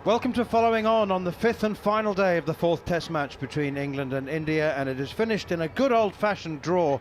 Welcome to Following On the fifth and final day of the fourth Test match between England and India, and it is finished in a good old-fashioned draw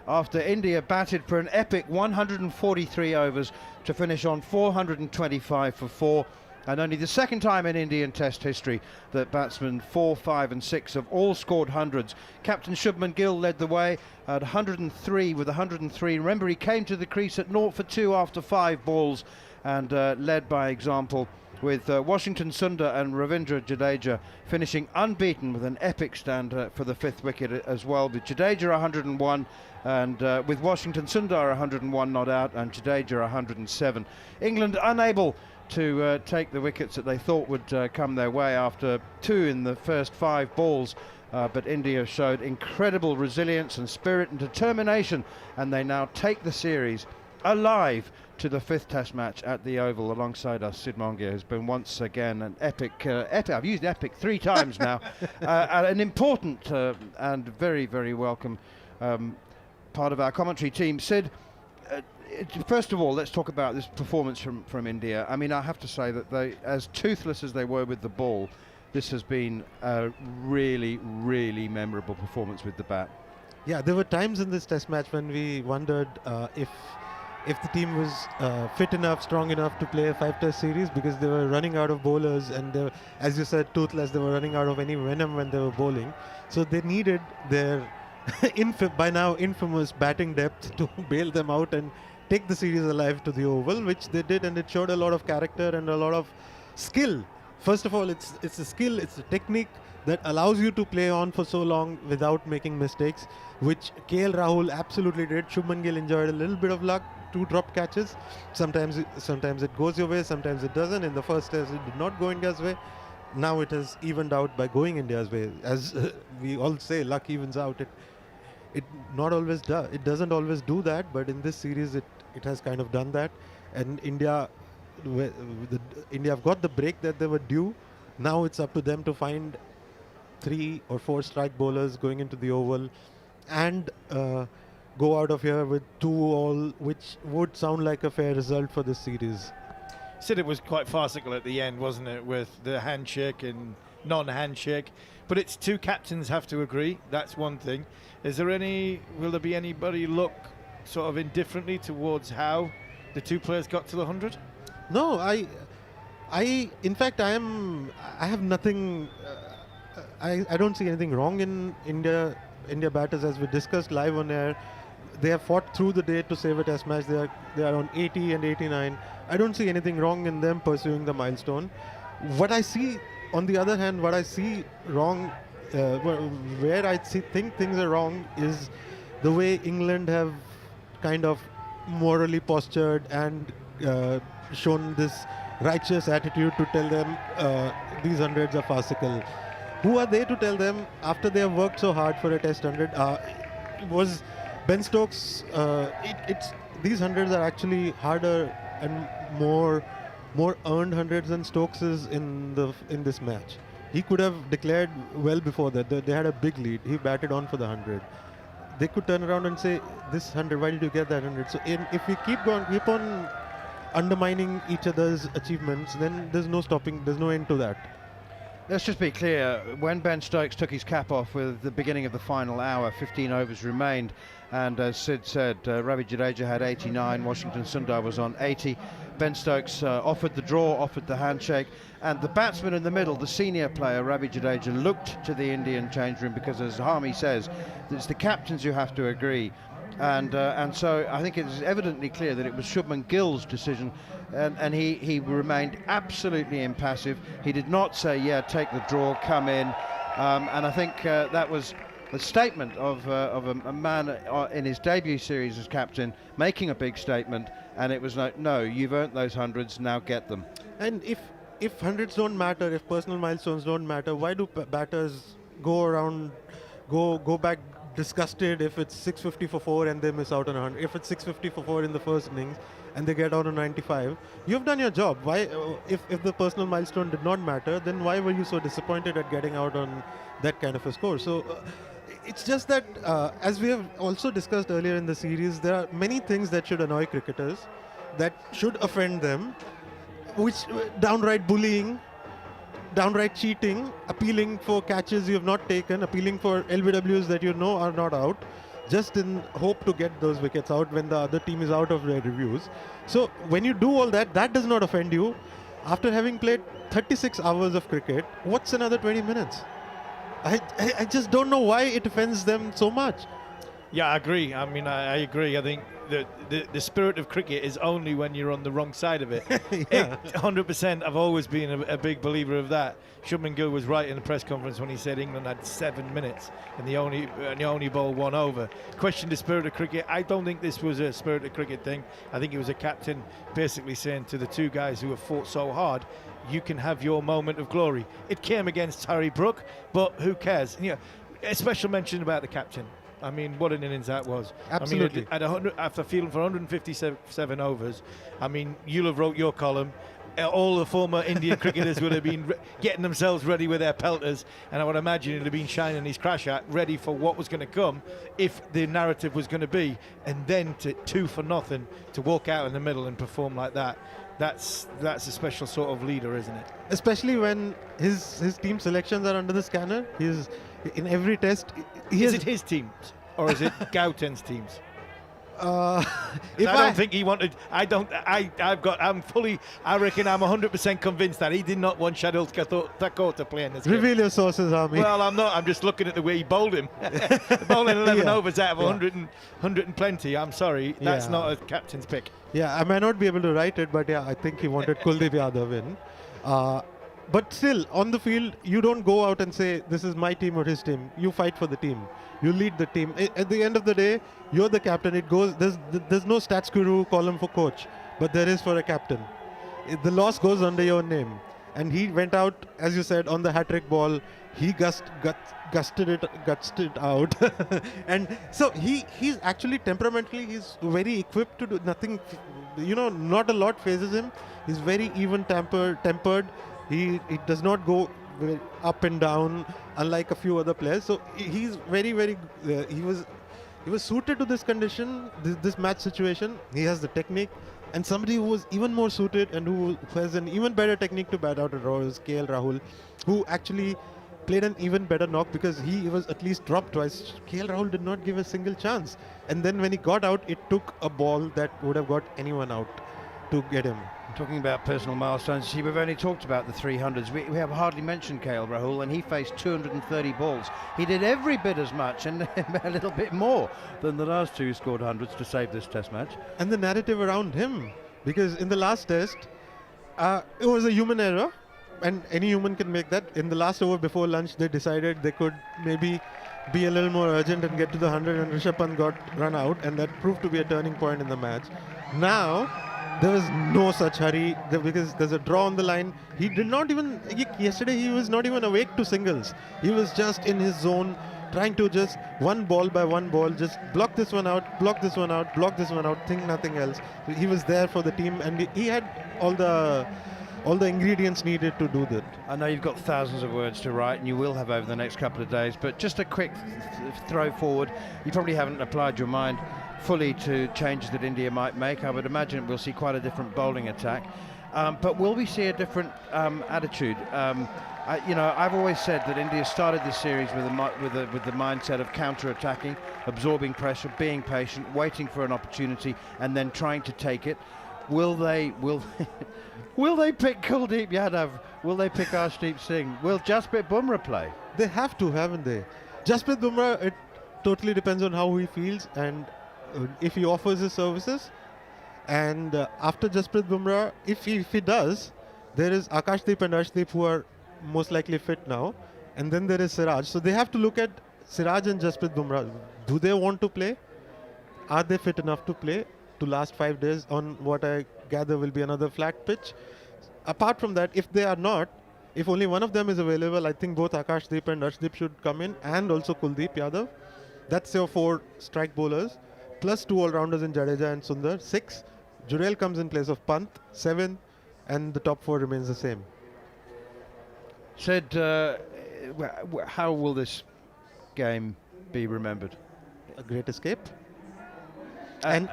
after India batted for an epic 143 overs to finish on 425 for 4, and only the second time in Indian Test history that batsmen 4, 5 and 6 have all scored hundreds. Captain Shubman Gill led the way at 103 with 103. Remember, he came to the crease at 0 for 2 after 5 balls and led by example, with Washington Sundar and Ravindra Jadeja finishing unbeaten with an epic stand for the fifth wicket as well, with Jadeja 101 and with Washington Sundar 101 not out and Jadeja 107. England unable to take the wickets that they thought would come their way after 2 in the first 5 balls, but India showed incredible resilience and spirit and determination, and they now take the series alive to the fifth Test match at the Oval. Alongside us, Sid Mongia, who's been once again an epic, I've used epic 3 times now, an important and very, very welcome part of our commentary team. Sid, first of all, let's talk about this performance from India. I mean, I have to say that they, as toothless as they were with the ball, this has been a really, really memorable performance with the bat. Yeah, there were times in this Test match when we wondered if the team was fit enough, strong enough to play a 5-test series, because they were running out of bowlers, and they were, as you said, toothless. They were running out of any venom when they were bowling. So they needed their by now infamous batting depth to bail them out and take the series alive to the Oval, which they did, and it showed a lot of character and a lot of skill. First of all, it's a skill, it's a technique that allows you to play on for so long without making mistakes, which Gill and Rahul absolutely did. Shubman Gill enjoyed a little bit of luck, 2 drop catches. Sometimes it goes your way, sometimes it doesn't. In the first Test, it did not go India's way. Now it has evened out by going India's way. As we all say, luck evens out. It not always does. It doesn't always do that, but in this series, it has kind of done that. And India have got the break that they were due. Now it's up to them to find 3 or 4 strike bowlers going into the Oval and go out of here with 2 all, which would sound like a fair result for this series. Said it was quite farcical at the end, wasn't it, with the handshake and non-handshake, but it's 2 captains have to agree. That's one thing. Will there be anybody look sort of indifferently towards how the 2 players got to the 100? No, in fact, I have nothing. I don't see anything wrong in India batters, as we discussed live on air. They have fought through the day to save a Test match. They are on 80 and 89. I don't see anything wrong in them pursuing the milestone. What I see, on the other hand, wrong, where I think things are wrong, is the way England have kind of morally postured and shown this righteous attitude to tell them these hundreds are farcical. Who are they to tell them after they have worked so hard for a Test 100? Was Ben Stokes? These hundreds are actually harder and more earned hundreds than Stokes's in this match. He could have declared well before that. They had a big lead. He batted on for the 100. They could turn around and say, "This 100, why did you get that 100?" So if we keep on undermining each other's achievements, then there's no stopping. There's no end to that. Let's just be clear, when Ben Stokes took his cap off with the beginning of the final hour, 15 overs remained, and as Sid said, Ravi Jadeja had 89, Washington Sundar was on 80. Ben Stokes offered the draw, offered the handshake, and the batsman in the middle, the senior player, Ravi Jadeja, looked to the Indian change room, because as Harmy says, it's the captains who have to agree. And so I think it is evidently clear that it was Shubman Gill's decision, and he remained absolutely impassive. He did not say, "Yeah, take the draw, come in," and I think that was a statement of a man in his debut series as captain making a big statement, and it was like, "No, you've earned those hundreds, now get them." And if hundreds don't matter, if personal milestones don't matter, why do batters go back disgusted if it's 650 for 4 and they miss out on 100? If it's 650 for 4 in the first innings and they get out on 95, you've done your job. Why, if the personal milestone did not matter, then why were you so disappointed at getting out on that kind of a score? So it's just that, as we have also discussed earlier in the series, there are many things that should annoy cricketers, that should offend them, which downright bullying, downright cheating, appealing for catches you have not taken, appealing for LBWs that you know are not out, just in hope to get those wickets out when the other team is out of their reviews. So when you do all that, that does not offend you. After having played 36 hours of cricket, what's another 20 minutes? I just don't know why it offends them so much. Yeah, I agree. I mean, I agree. I think the spirit of cricket is only when you're on the wrong side of it. Yeah. 100%. I've always been a big believer of that. Shubman Gill was right in the press conference when he said England had 7 minutes and they only bowled 1 over. Questioned the spirit of cricket. I don't think this was a spirit of cricket thing. I think it was a captain basically saying to the two guys who have fought so hard, you can have your moment of glory. It came against Harry Brook, but who cares? You know, a special mention about the captain. I mean, what an innings that was. Absolutely. I mean, after fielding for 157 overs, I mean, you'll have wrote your column. All the former Indian cricketers would have been getting themselves ready with their pelters, and I would imagine he'd have been shining his crash at, ready for what was going to come if the narrative was going to be, and then to 2 for nothing to walk out in the middle and perform like that. That's a special sort of leader, isn't it? Especially when his team selections are under the scanner. He's in every test. Is it his teams or is it Gauten's teams? I don't think he wanted. I reckon I'm 100% convinced that he did not want Shadul Thakur to play in this game. Reveal your sources, Army. Well, I'm not. I'm just looking at the way he bowled him. Bowling 11 Yeah. overs out of 100 and plenty. I'm sorry, that's not a captain's pick. Yeah, I might not be able to write it, but yeah, I think he wanted Kuldeep Yadav in. But still, on the field, you don't go out and say, this is my team or his team. You fight for the team. You lead the team. At the end of the day, you're the captain. It goes. There's no stats guru column for coach, but there is for a captain. The loss goes under your name. And he went out, as you said, on the hat-trick ball. He gusted it out. And so he's actually temperamentally, he's very equipped to do nothing. Not a lot phases him. He's very even-tempered. He does not go up and down, unlike a few other players. So he's very, very. He was suited to this condition, this match situation. He has the technique, and somebody who was even more suited and who has an even better technique to bat out at Raw is Gill and Rahul, who actually played an even better knock because he was at least dropped twice. Gill and Rahul did not give a single chance, and then when he got out, it took a ball that would have got anyone out to get him. Talking about personal milestones, see, we've only talked about the 300s. We have hardly mentioned Gill and Rahul, and he faced 230 balls. He did every bit as much and a little bit more than the last two who scored hundreds to save this test match. And the narrative around him, because in the last test, it was a human error, and any human can make that. In the last over before lunch, they decided they could maybe be a little more urgent and get to the 100, and Rishabh Pant got run out, and that proved to be a turning point in the match. Now, there was no such hurry because there's a draw on the line. He did not even, yesterday he was not even awake to singles. He was just in his zone, trying to just one ball by one ball, just block this one out, block this one out, block this one out, think nothing else. He was there for the team, and he had all the ingredients needed to do that. I know you've got thousands of words to write, and you will have over the next couple of days, but just a quick throw forward. You probably haven't applied your mind fully to changes that India might make. I would imagine we'll see quite a different bowling attack, but will we see a different attitude? I've always said that India started this series with the mindset of counter-attacking, absorbing pressure, being patient, waiting for an opportunity, and then trying to take it. Will they pick Kuldeep Yadav? Will they pick Arshdeep Singh? Will Jasprit Bumrah play? They have to, haven't they? Jasprit Bumrah, it totally depends on how he feels and if he offers his services. And after Jasprit Bumrah, if he does, there is Akashdeep and Arshdeep who are most likely fit now. And then there is Siraj. So they have to look at Siraj and Jasprit Bumrah. Do they want to play? Are they fit enough to play to last 5 days on what I gather will be another flat pitch? Apart from that, if they are not, if only one of them is available, I think both Akashdeep and Arshdeep should come in, and also Kuldeep Yadav. That's your 4 strike bowlers, plus 2 all-rounders in Jadeja and Sundar. 6. Jurel comes in place of Pant. 7. And the top 4 remains the same. Said, how will this game be remembered? A great escape. And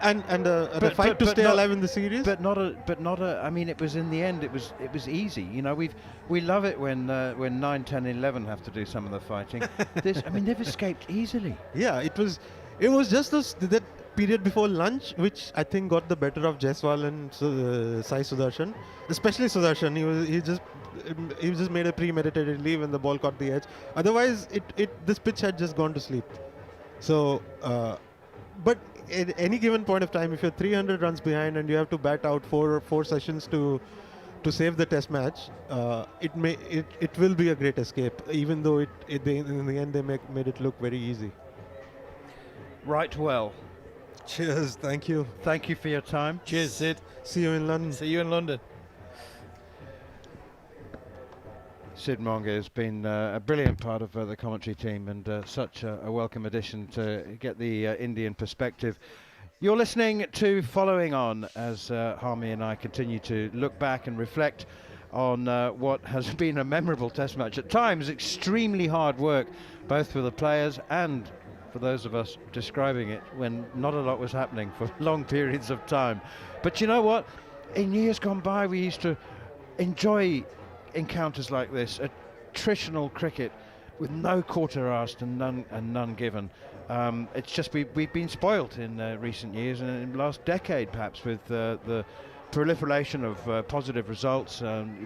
the fight to stay alive in the series. But not a. I mean, it was in the end. It was easy. You know, we love it when 9, 10, 11 have to do some of the fighting. They've escaped easily. Yeah, it was just that period before lunch, which I think got the better of Jaiswal and Sai Sudarshan, especially Sudarshan. He just made a premeditated leave and the ball caught the edge. Otherwise, this pitch had just gone to sleep. So, but at any given point of time, if you're 300 runs behind and you have to bat out four sessions to save the test match, it will be a great escape, even though in the end they made it look very easy. Right, well. Cheers, thank you. Thank you for your time. Cheers, Sid. See you in London. See you in London. Sid Monga has been a brilliant part of the commentary team and such a welcome addition to get the Indian perspective. You're listening to Following On as Harmy and I continue to look back and reflect on what has been a memorable test match. At times, extremely hard work, both for the players and for those of us describing it when not a lot was happening for long periods of time. But you know what? In years gone by, we used to enjoy encounters like this, attritional cricket with no quarter asked and none given. It's just we've been spoilt in recent years and in the last decade perhaps with the proliferation of positive results.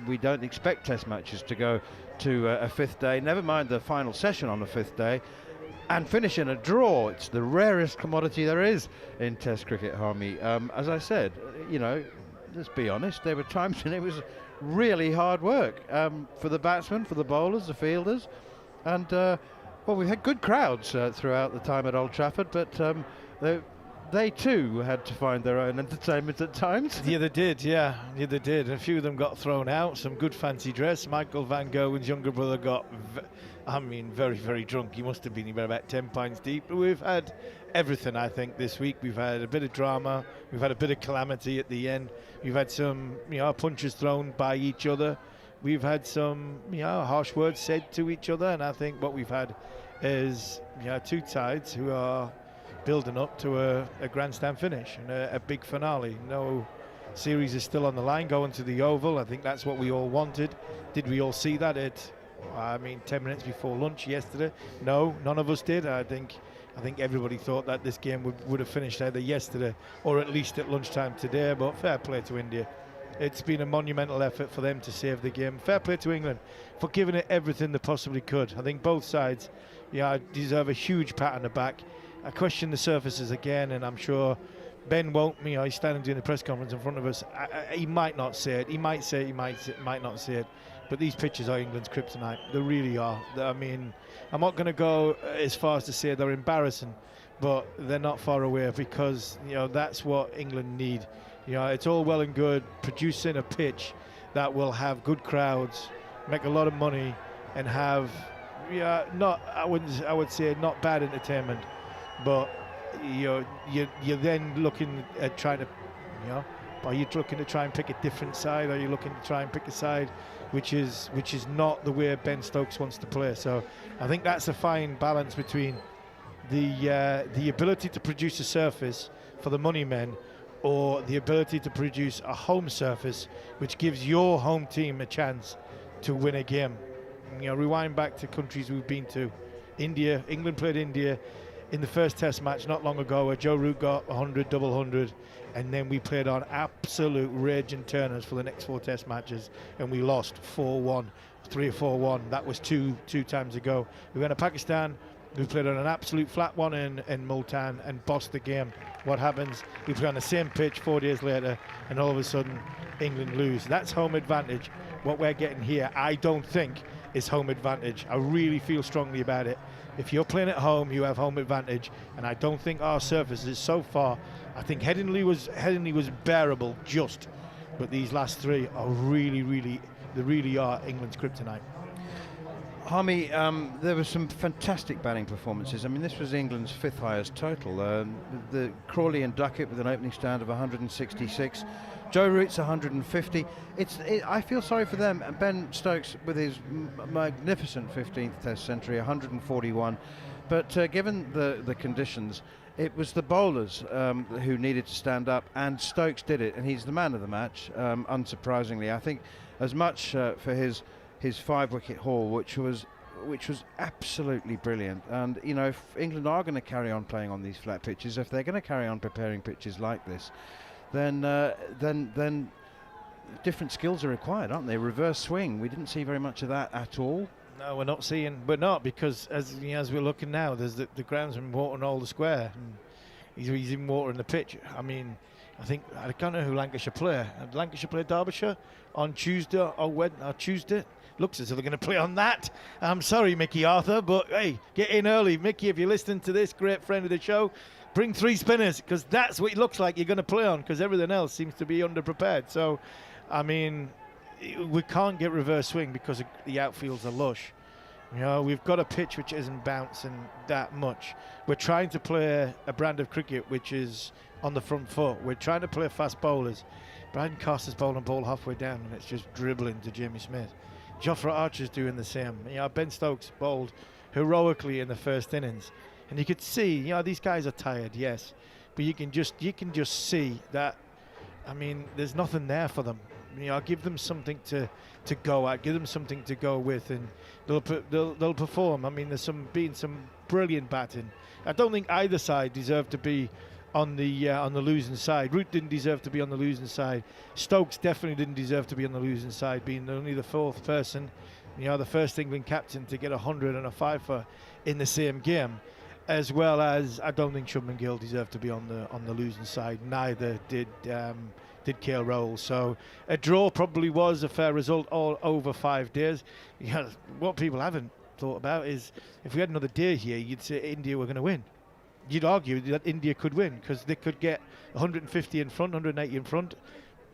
We don't expect test matches to go to a fifth day, never mind the final session on the fifth day, and finish in a draw. It's the rarest commodity there is in test cricket, Harmy. As I said, you know, let's be honest, there were times when it was really hard work for the batsmen, for the bowlers, the fielders, and well, we had good crowds throughout the time at Old Trafford, but they too had to find their own entertainment at times. Yeah, they did. A few of them got thrown out. Some good fancy dress. Michael Van Gogh's younger brother got, very, very drunk. He must have been about 10 pints deep. But we've had everything, I think, this week. We've had a bit of drama. We've had a bit of calamity at the end. We've had some, punches thrown by each other. We've had some, harsh words said to each other. And I think what we've had is, two sides who are building up to a grandstand finish and a big finale. No series is still on the line going to the Oval. I think that's what we all wanted. Did we all see that at 10 minutes before lunch yesterday? No, none of us did. I think everybody thought that this game would have finished either yesterday or at least at lunchtime today, but fair play to India. It's been a monumental effort for them to save the game. Fair play to England for giving it everything they possibly could. I think both sides deserve a huge pat on the back. I question the surfaces again, and I'm sure Ben won't. He's standing doing the press conference in front of us. He might not say it. He might say it. He might not say it. But these pitches are England's kryptonite. They really are. I'm not going to go as far as to say they're embarrassing, but they're not far away because that's what England need. It's all well and good producing a pitch that will have good crowds, make a lot of money, and have I would say not bad entertainment. But you're then looking at trying to, are you looking to try and pick a different side? Are you looking to try and pick a side which is not the way Ben Stokes wants to play? So I think that's a fine balance between the ability to produce a surface for the money men, or the ability to produce a home surface which gives your home team a chance to win a game. Rewind back to countries we've been to. England played India in the first test match not long ago where Joe Root got 100, double 100, and then we played on absolute rage and turners for the next 4 test matches, and we lost 4-1, 3 or 4-1. That was two times ago. We went to Pakistan. We played on an absolute flat one in Multan and bossed the game. What happens? We play on the same pitch 4 days later, and all of a sudden England lose. That's home advantage. What we're getting here, I don't think, is home advantage. I really feel strongly about it. If you're playing at home, you have home advantage, and I don't think our surface is so far. I think Headingley was bearable just, but these last 3 are they really are England's kryptonite. Harmy, there were some fantastic batting performances. I mean, this was England's 5th highest total. The Crawley and Duckett with an opening stand of 166. Joe Root's 150. I feel sorry for them. And Ben Stokes with his magnificent 15th Test century, 141. But given the conditions, It was the bowlers who needed to stand up, and Stokes did it, and he's the man of the match, unsurprisingly. I think as much for his 5-wicket haul, which was absolutely brilliant. And you know, if England are going to carry on playing on these flat pitches, if they're going to carry on preparing pitches like this, then different skills are required, aren't they? Reverse swing, we didn't see very much of that at all. No, we're not, because as we're looking now, there's the groundsman watering all the square, and he's even watering the pitch. I mean, I can't know who Lancashire play. Lancashire play Derbyshire on Tuesday or Tuesday. Looks as though they're going to play on that. I'm sorry, Mickey Arthur, but hey, get in early, Mickey. If you're listening to this, great friend of the show, bring 3 spinners, because that's what it looks like you're going to play on, because everything else seems to be underprepared. So, I mean, we can't get reverse swing because the outfields are lush. You know, we've got a pitch which isn't bouncing that much. We're trying to play a brand of cricket which is on the front foot. We're trying to play fast bowlers. Brydon Carter's bowling ball halfway down, and it's just dribbling to Jamie Smith. Jofra Archer's doing the same. You know, Ben Stokes bowled heroically in the first innings, and you could see, you know, these guys are tired, yes, but you can just see that. I mean, there's nothing there for them. You know, give them something to go at, give them something to go with, and they'll perform. I mean, there's been some brilliant batting. I don't think either side deserved to be on the losing side. Root didn't deserve to be on the losing side. Stokes definitely didn't deserve to be on the losing side, being only the 4th person, you know, the first England captain to get 100 and a 5-for in the same game, as well as I don't think Shubman Gill deserved to be on the losing side. Neither did Gill and Rahul. So a draw probably was a fair result all over 5 days. You know, what people haven't thought about is if we had another day here, you'd say India were going to win. You'd argue that India could win because they could get 150 in front, 180 in front,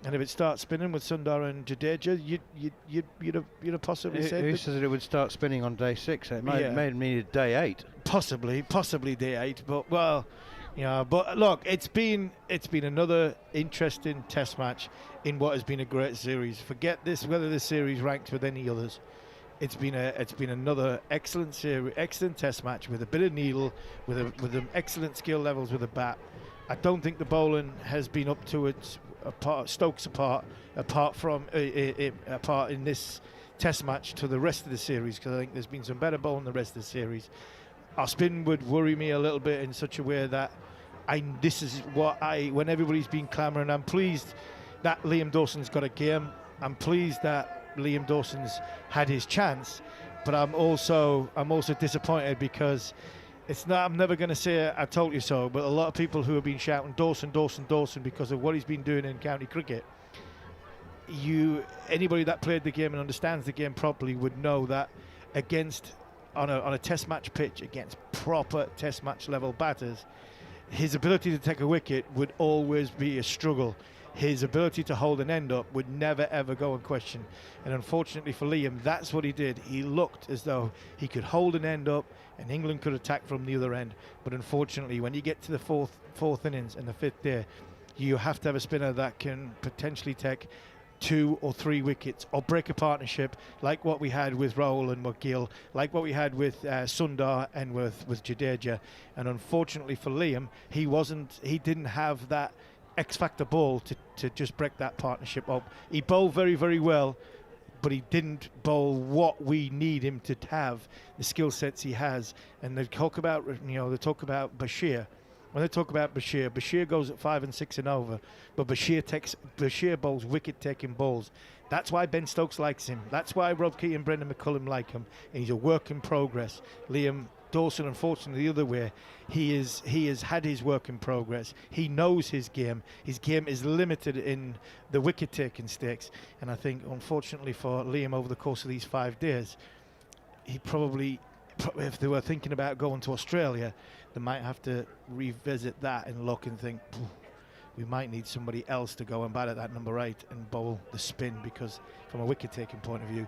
and if it starts spinning with Sundar and Jadeja, you'd have possibly said. Who says that it would start spinning on day 6? It may have needed day 8. Possibly day 8, but well. Yeah, but look, it's been another interesting Test match in what has been a great series. Forget this, whether this series ranks with any others. It's been another excellent series, excellent Test match with a bit of needle, with excellent skill levels with a bat. I don't think the bowling has been up to its Stokes apart in this Test match to the rest of the series, because I think there's been some better bowling the rest of the series. Our spin would worry me a little bit in such a way that when everybody's been clamouring, I'm pleased that Liam Dawson's got a game. I'm pleased that Liam Dawson's had his chance, but I'm also disappointed because I'm never going to say I told you so, but a lot of people who have been shouting Dawson because of what he's been doing in county cricket, anybody that played the game and understands the game properly would know that on a Test match pitch against proper Test match level batters, his ability to take a wicket would always be a struggle. His ability to hold an end up would never ever go in question, and unfortunately for Liam, that's what he did. He looked as though he could hold an end up and England could attack from the other end, but unfortunately when you get to the fourth innings and the 5th day, you have to have a spinner that can potentially take 2 or 3 wickets or break a partnership like what we had with Rahul and McGill, like what we had with Sundar and with Jadeja. And unfortunately for Liam, he didn't have that X-factor ball to just break that partnership up. He bowled very, very well, but he didn't bowl what we need him to have, the skill sets he has. And they talk about Bashir. When they talk about Bashir goes at 5 and 6 and over, but Bashir bowls wicket-taking balls. That's why Ben Stokes likes him. That's why Rob Key and Brendan McCullum like him. And he's a work in progress. Liam Dawson, unfortunately, the other way, he has had his work in progress. He knows his game. His game is limited in the wicket-taking stakes. And I think, unfortunately for Liam, over the course of these 5 days, he probably, if they were thinking about going to Australia, they might have to revisit that and look and think, we might need somebody else to go and bat at that number 8 and bowl the spin, because from a wicket-taking point of view,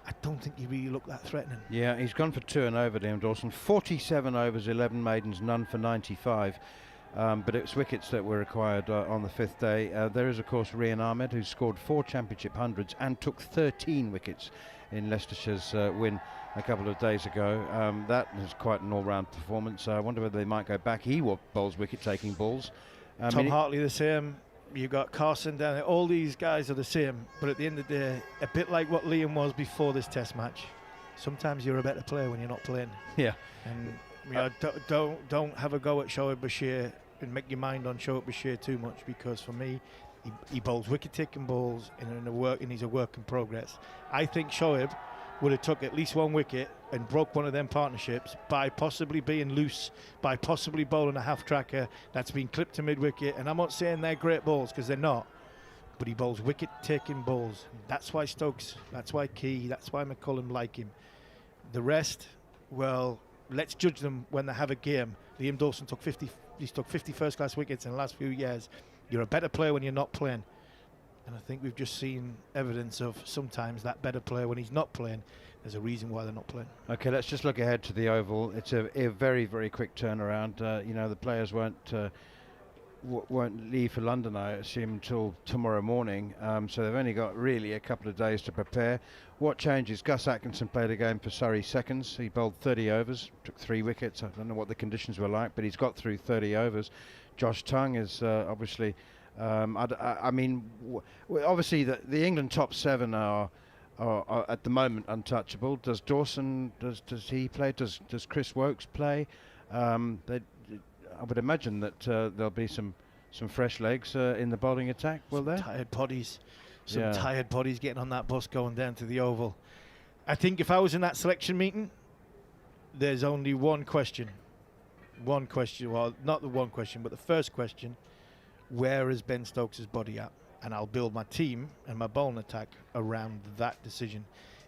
I don't think he really looked that threatening. Yeah, he's gone for 2 and over, Liam Dawson. 47 overs, 11 maidens, none for 95. But it was wickets that were required on the 5th day. There is, of course, Rian Ahmed, who scored 4 championship hundreds and took 13 wickets in Leicestershire's win a couple of days ago. That is quite an all-round performance. I wonder whether they might go back. He bowls wicket-taking balls. Tom Hartley the same. You've got Carson down there. All these guys are the same. But at the end of the day, a bit like what Liam was before this Test match, sometimes you're a better player when you're not playing. Yeah. And don't have a go at Shoaib Bashir and make your mind on Shoaib Bashir too much, because for me, he bowls wicket-taking balls and he's a work in progress. I think Shoaib would have took at least one wicket and broke one of them partnerships by possibly being loose, by possibly bowling a half-tracker that's been clipped to mid-wicket. And I'm not saying they're great balls, because they're not, but he bowls wicket-taking balls. That's why Stokes, that's why Key, that's why McCullum like him. The rest, well, let's judge them when they have a game. Liam Dawson took 50 first-class wickets in the last few years. You're a better player when you're not playing. And I think we've just seen evidence of sometimes that better player when he's not playing. There's a reason why they're not playing. Okay, let's just look ahead to the Oval. It's a very, very quick turnaround. The players won't leave for London, I assume, until tomorrow morning. So they've only got really a couple of days to prepare. What changes? Gus Atkinson played a game for Surrey seconds. He bowled 30 overs, took 3 wickets. I don't know what the conditions were like, but he's got through 30 overs. Josh Tongue is obviously... obviously the England top 7 are at the moment untouchable. Does Dawson, does he play? Does Chris Woakes play? I would imagine that there'll be some fresh legs in the bowling attack. Will there? Tired bodies, tired bodies getting on that bus going down to the Oval. I think if I was in that selection meeting, there's only one question. Well, not the one question, but the first question: where is Ben Stokes' body at? And I'll build my team and my bowling attack around that decision.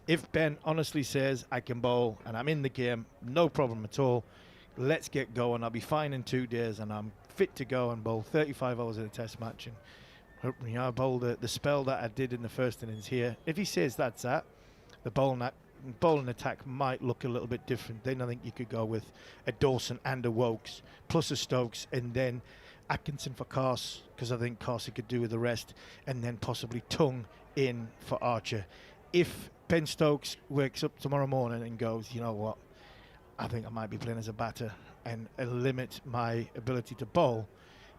If Ben honestly says, I can bowl and I'm in the game, no problem at all, let's get going. I'll be fine in 2 days and I'm fit to go and bowl 35 overs in a Test match. And I bowl the spell that I did in the first innings here. If he says that's that, the bowling attack might look a little bit different. Then I think you could go with a Dawson and a Woakes plus a Stokes, and then Atkinson for Carse, because I think Carse could do with the rest, and then possibly Tongue in for Archer. If Ben Stokes wakes up tomorrow morning and goes, you know what, I think I might be playing as a batter and limit my ability to bowl,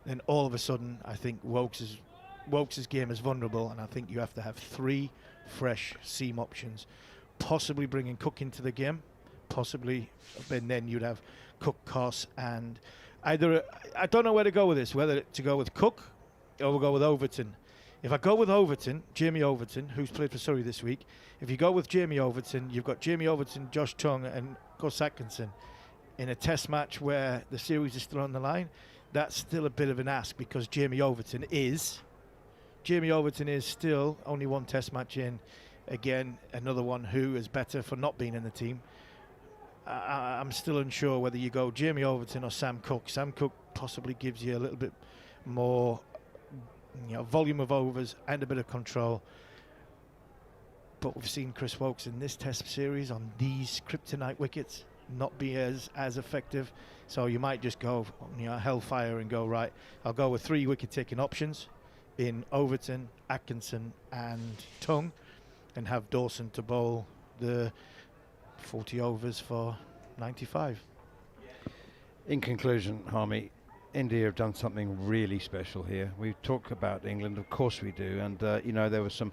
then all of a sudden I think Woakes' game is vulnerable, and I think you have to have 3 fresh seam options, possibly bringing Cook into the game, and then you'd have Cook, Carse, and either, I don't know where to go with this, whether to go with Cook or we'll go with Overton. If I go with Overton, Jamie Overton, who's played for Surrey this week, if you go with Jamie Overton, you've got Jamie Overton, Josh Tongue and Gus Atkinson in a Test match where the series is still on the line. That's still a bit of an ask, because Jamie Overton is still only 1 Test match in. Again, another one who is better for not being in the team. I'm still unsure whether you go Jamie Overton or Sam Cook. Sam Cook possibly gives you a little bit more, volume of overs and a bit of control. But we've seen Chris Woakes in this Test series on these kryptonite wickets not be as effective. So you might just go hellfire and go, right, I'll go with 3 wicket-taking options in Overton, Atkinson and Tongue, and have Dawson to bowl the 40 overs for 95. In conclusion, Harmy, India have done something really special here. We talk about England, of course we do, and there was some...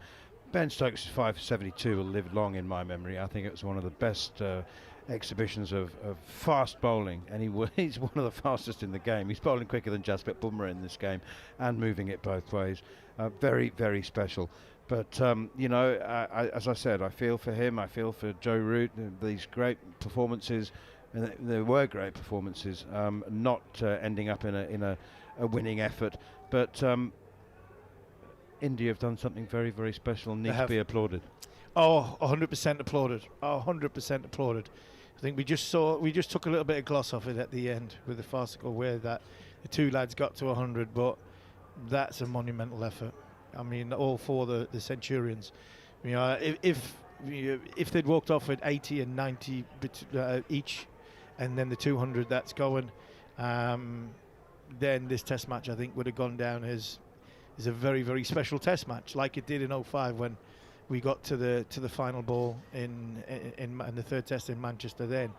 Ben Stokes' 5 for 72 will live long in my memory. I think it was one of the best exhibitions of fast bowling, and he's one of the fastest in the game. He's bowling quicker than Jasprit Bumrah in this game and moving it both ways. Very, very special. But, as I said, I feel for him, I feel for Joe Root, these great performances, and there were great performances, not ending up in a winning effort. But India have done something very, very special and need to be applauded. Oh, 100% applauded. 100% applauded. I think we just took a little bit of gloss off it at the end with the farcical way that the 2 lads got to 100, but that's a monumental effort. I mean, all 4 the Centurions. If they'd walked off at 80 and 90 each, and then the 200 that's going, then this Test match I think would have gone down as a very, very special Test match, like it did in 05 when we got to the final ball in the third test in Manchester then.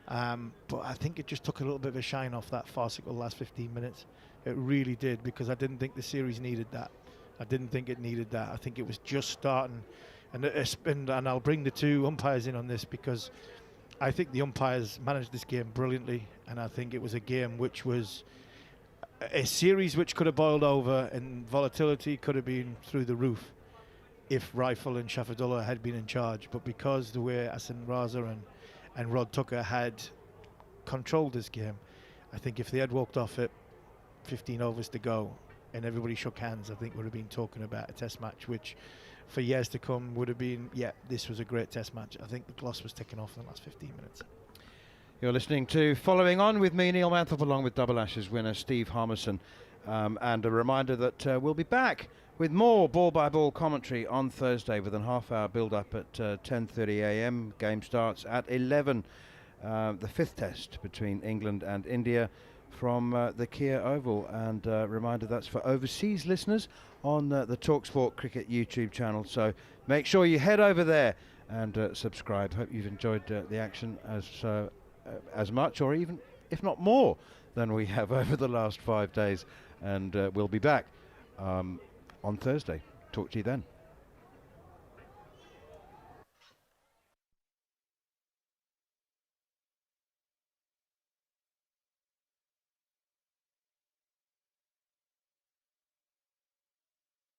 But I think it just took a little bit of a shine off that farcical last 15 minutes. It really did, because I didn't think the series needed that. I didn't think it needed that. I think it was just starting. And I'll bring the two umpires in on this, because I think the umpires managed this game brilliantly, and I think it was a game which was a series which could have boiled over, and volatility could have been through the roof if Rifle and Shafadullah had been in charge. But because the way Hassan Raza and Rod Tucker had controlled this game, I think if they had walked off it 15 overs to go and everybody shook hands, I think we'd have been talking about a test match which for years to come would have been, yeah, this was a great test match. I think the gloss was taken off in the last 15 minutes. You're listening to Following On with me, Neil Manthorp, along with Double Ashes winner Steve Harmison. And a reminder that we'll be back with more ball-by-ball commentary on Thursday, with a half-hour build-up at 10:30 a.m. Game starts at 11. The fifth test between England and India from the Kia Oval. And reminder, that's for overseas listeners on the talkSPORT Cricket YouTube channel. So make sure you head over there and subscribe. Hope you've enjoyed the action as much, or even, if not more, than we have over the last 5 days. And we'll be back on Thursday. Talk to you then.